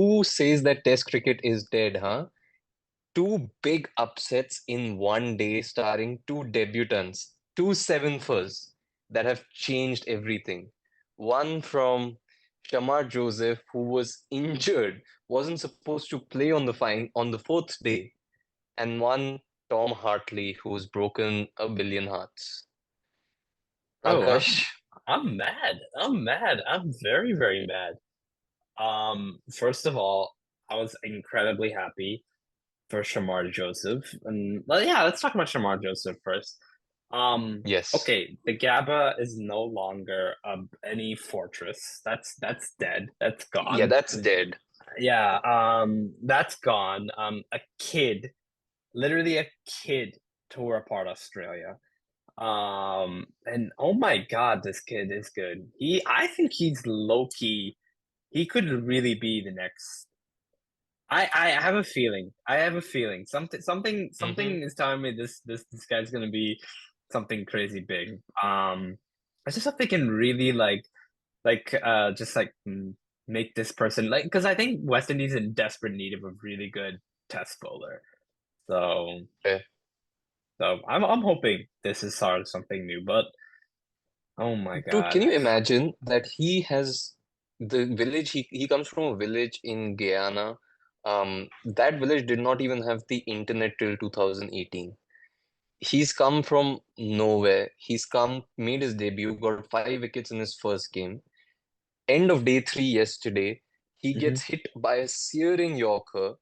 Who says that Test cricket is dead, huh? Two big upsets in one day, starring two debutants, two seventhers that have changed everything. One from Shamar Joseph, who was injured, wasn't supposed to play on the fourth day, and one Tom Hartley, who's broken a billion hearts. Oh, Akash, I'm mad. I'm mad. I'm very, very mad. First of all, I was incredibly happy for Shamar Joseph. And well, yeah, let's talk about Shamar Joseph first. yes. Okay, the GABA is no longer any fortress. That's dead. That's Yeah, gone. that's dead. Yeah, that's gone. A kid, literally a kid tore apart Australia. And oh my God, this kid is good. I think he's low key. He could really be the next. I have a feeling. I have a feeling. Hmm. Something is telling me this guy's gonna be something crazy big. I just hope they can really just make this person like because I think West Indies is in desperate need of a really good test bowler. So I'm hoping this is sort of something new. But oh my Dude, can God. you imagine that he has the village he comes from a village in Guyana. That village did not even have the internet till 2018. He's come from nowhere. He's come, made his debut, got 5 wickets in his first game. End of day three yesterday, he Hmm. gets hit by a searing Yorker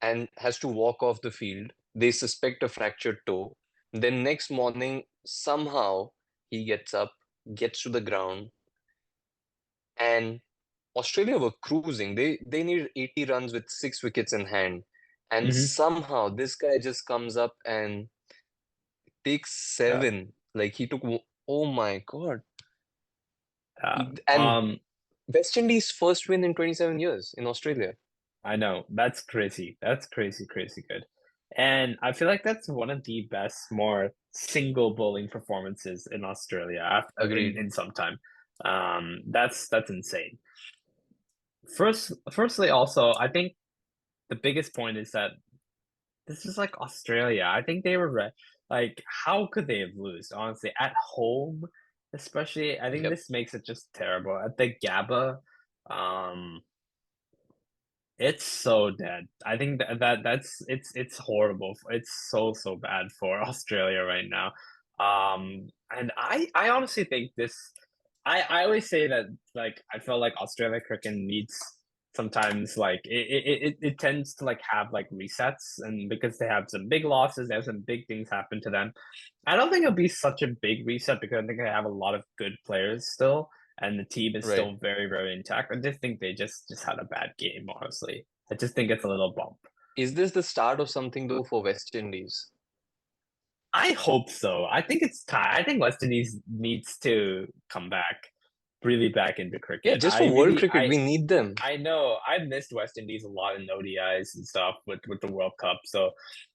and has to walk off the field. They suspect a fractured toe. Then next morning, somehow he gets up, gets to the ground, and Australia were cruising. They needed 80 runs with 6 wickets in hand. And Hmm. somehow this guy just comes up and takes Yeah. 7. Like he took, oh my God. Yeah. And Um, West Indies' first win in 27 years in Australia. I know. That's crazy. That's crazy, crazy good. And I feel like that's one of the best, more single bowling performances in Australia after, Agreed. in some time. That's insane. Firstly, also, I think the biggest point is that this is like Australia. I think they were like, how could they have lost? Honestly, at home, especially, I think Yep. this makes it just terrible. At the Gabba, um, it's so dead. I think that's it's horrible. It's so bad for Australia right now. And I honestly think this. I always say that like I feel like Australia cricket needs sometimes like it tends to like have like resets and because they have some big losses, they have some big things happen to them. I don't think it'll be such a big reset because I think they have a lot of good players still and the team is Right. still very, very intact. I just think they just had a bad game, honestly. I just think it's a little bump. Is this the start of something though for West Indies? I hope so. I think it's time. I think West Indies needs to come back, really back into Yeah, cricket. just for world cricket, we need them. I know I missed West Indies a lot in ODIs and stuff with the World Cup. So,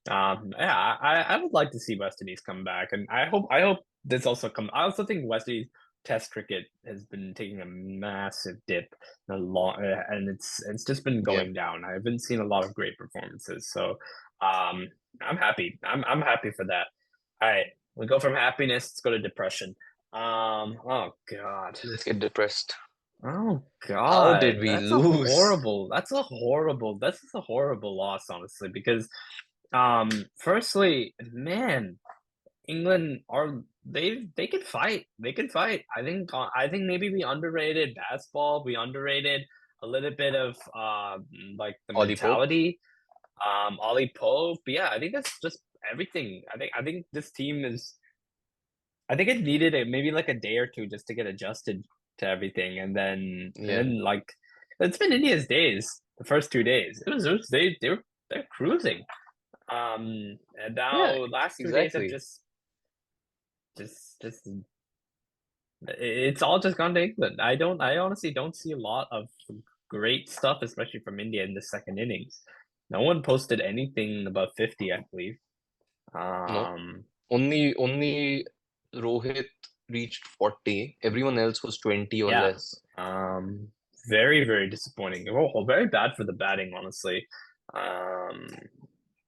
yeah, I would like to see West Indies come back, and I hope this also come. I also think West Indies Test cricket has been taking a massive dip in a long, and it's just been Yeah. going down. I haven't seen a lot of great performances, so um, I'm happy. I'm happy for that. All right, we go from happiness. Let's go to depression. Oh God. Let's get depressed. Oh How God, did we lose? this is a horrible loss, honestly, because firstly, man, England are they can fight. They can fight. I think maybe we underrated basketball. We underrated a little bit of like the Ollie Pope? mentality. Ollie Pope. Yeah, I think that's just everything. I think this team is I think it needed maybe like a day or two just to get adjusted to everything, and Yeah. then like it's been India's days. The first 2 days, it was they're cruising. And Yeah, now last 2 days have exactly. just it's all just gone to England. I honestly don't see a lot of great stuff, especially from India in the second innings. No one posted anything above 50, I believe. No. Um, Only Rohit reached 40. Everyone else was 20 or yeah. less. Um, very, very disappointing. Oh, very bad for the batting, honestly. You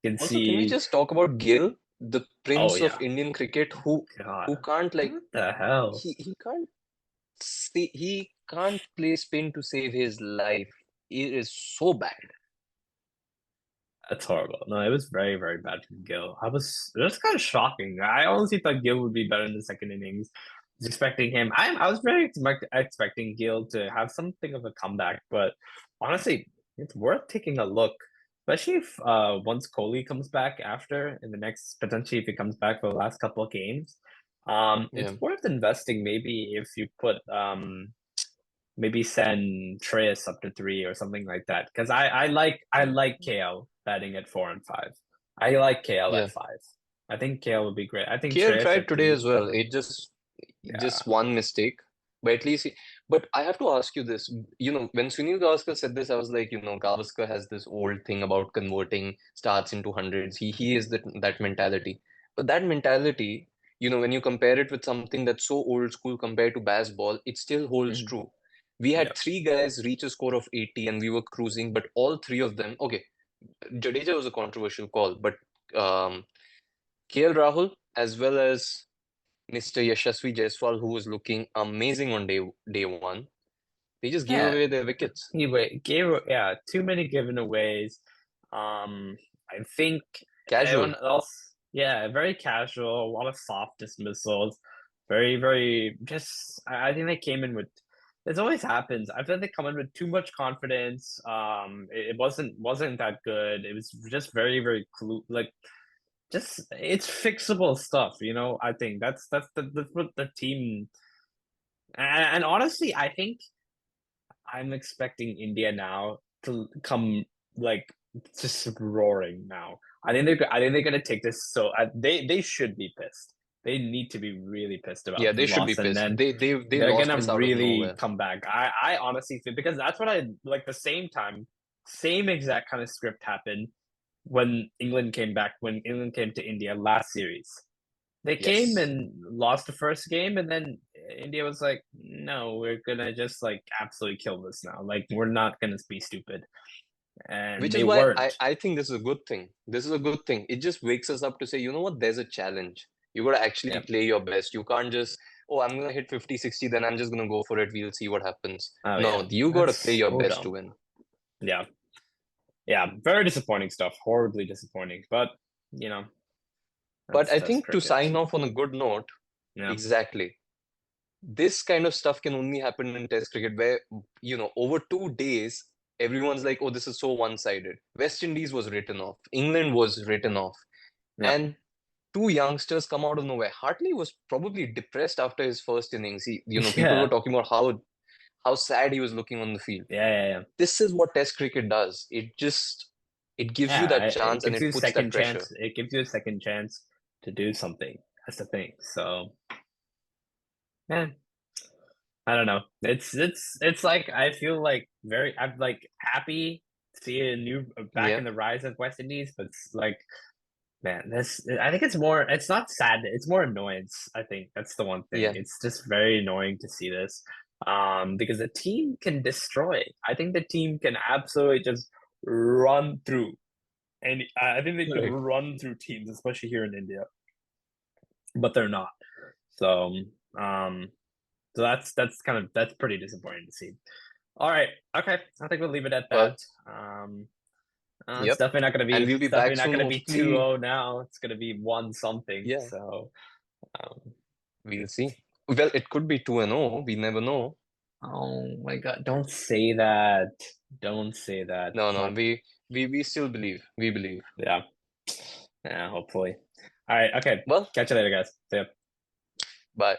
can Also, can we see. just talk about Gill, the Oh prince of yeah, Indian cricket, who God, can't like what the hell? he can't play spin to save his life. It is so bad. That's horrible. No, it was very, very bad from Gill. It was kind of shocking. I honestly thought Gill would be better in the second innings. I was expecting him. I was very expecting Gill to have something of a comeback, but honestly, it's worth taking a look, especially if once Kohli comes back after in the next potentially if he comes back for the last couple of games. It's Yeah, worth investing maybe if you put maybe send Treyas up to three or something like that. Because I like KL batting at 4 and 5. I like KL yeah. at 5. I think KL would be great. I think KL Treyas tried at today three. as well. It just Yeah. one mistake, but at least. But I have to ask you this. When Sunil Gavaskar said this, I was like, Gavaskar has this old thing about converting starts into hundreds. He is that mentality. But that mentality, when you compare it with something that's so old school compared to baseball, it still holds Mhm. true. We Yeah. had three guys reach a score of 80 and we were cruising, but all three of them, okay, Jadeja was a controversial call, but KL Rahul as well as Mr. Yashasvi Jaiswal, who was looking amazing on day one, they just gave Yeah. away their wickets. Anyway, too many given aways. I think everyone Casual. else, yeah, very casual, a lot of soft dismissals, very, very just. I think they came in with. This always happens. I feel like they come in with too much confidence. It wasn't that good. It was just very, very like just it's fixable stuff. I think that's what the team. And honestly, I think I'm expecting India now to come like just roaring now. I think they're gonna take this they should be pissed. They need to be really pissed Yeah, about they this should be loss, and pissed. then They they're lost gonna this out of really nowhere. come back. I honestly think because that's what I like. The same time, same exact kind of script happened when England came to India last series. They came Yes. and lost the first game, and then India was like, "No, we're gonna just like absolutely kill this now. Like, we're not gonna be stupid." And Which they is why I, weren't. I think this is a good thing. This is a good thing. It just wakes us up to say, you know what, there's a challenge. You gotta actually Yeah. play your best. You can't just, oh, I'm gonna hit 50, 60, then I'm just gonna go for it. We'll see what happens. Oh yeah. No, you gotta play That's your so best to dumb. win. Yeah. Yeah. Very disappointing stuff. Horribly disappointing. But you know, But that's I Test think to cricket. sign off on a good note, Yeah. exactly. This kind of stuff can only happen in Test cricket where, over 2 days, everyone's like, oh, this is so one-sided. West Indies was written off. England was written off. Yeah. And two youngsters come out of nowhere. Hartley was probably depressed after his first innings. People were Yeah. talking about how sad he was looking on the field. Yeah. Yeah. Yeah. This is what Test cricket does. It gives you Yeah. that It chance and gives it you a puts that second pressure. chance. It gives you a second chance to do something. That's the thing. So, yeah. I don't know. It's like I feel like I'm like happy to see a new back in Yeah, the rise of West Indies, but it's like man, this I think it's more it's not sad, it's more annoyance. I think that's the one thing. yeah, It's just very annoying to see this. Because the team can destroy. I think the team can absolutely just run through. And I think they can right. run through teams, especially here in India, but they're not. So, um, so that's pretty disappointing to see. All right. Okay. I think we'll leave it at that. Well, Um, it's yep. definitely not gonna And be we'll be it's definitely back not soon, gonna be two hopefully. zero now. It's gonna be one something. Yeah, So um, we'll see. Well, it could be 2-0. We never know. oh my God, don't say that. Don't say that. No, It's no, not we still believe. We believe. yeah. Yeah, hopefully. All right, okay. Well, Catch you later, guys. See ya. bye.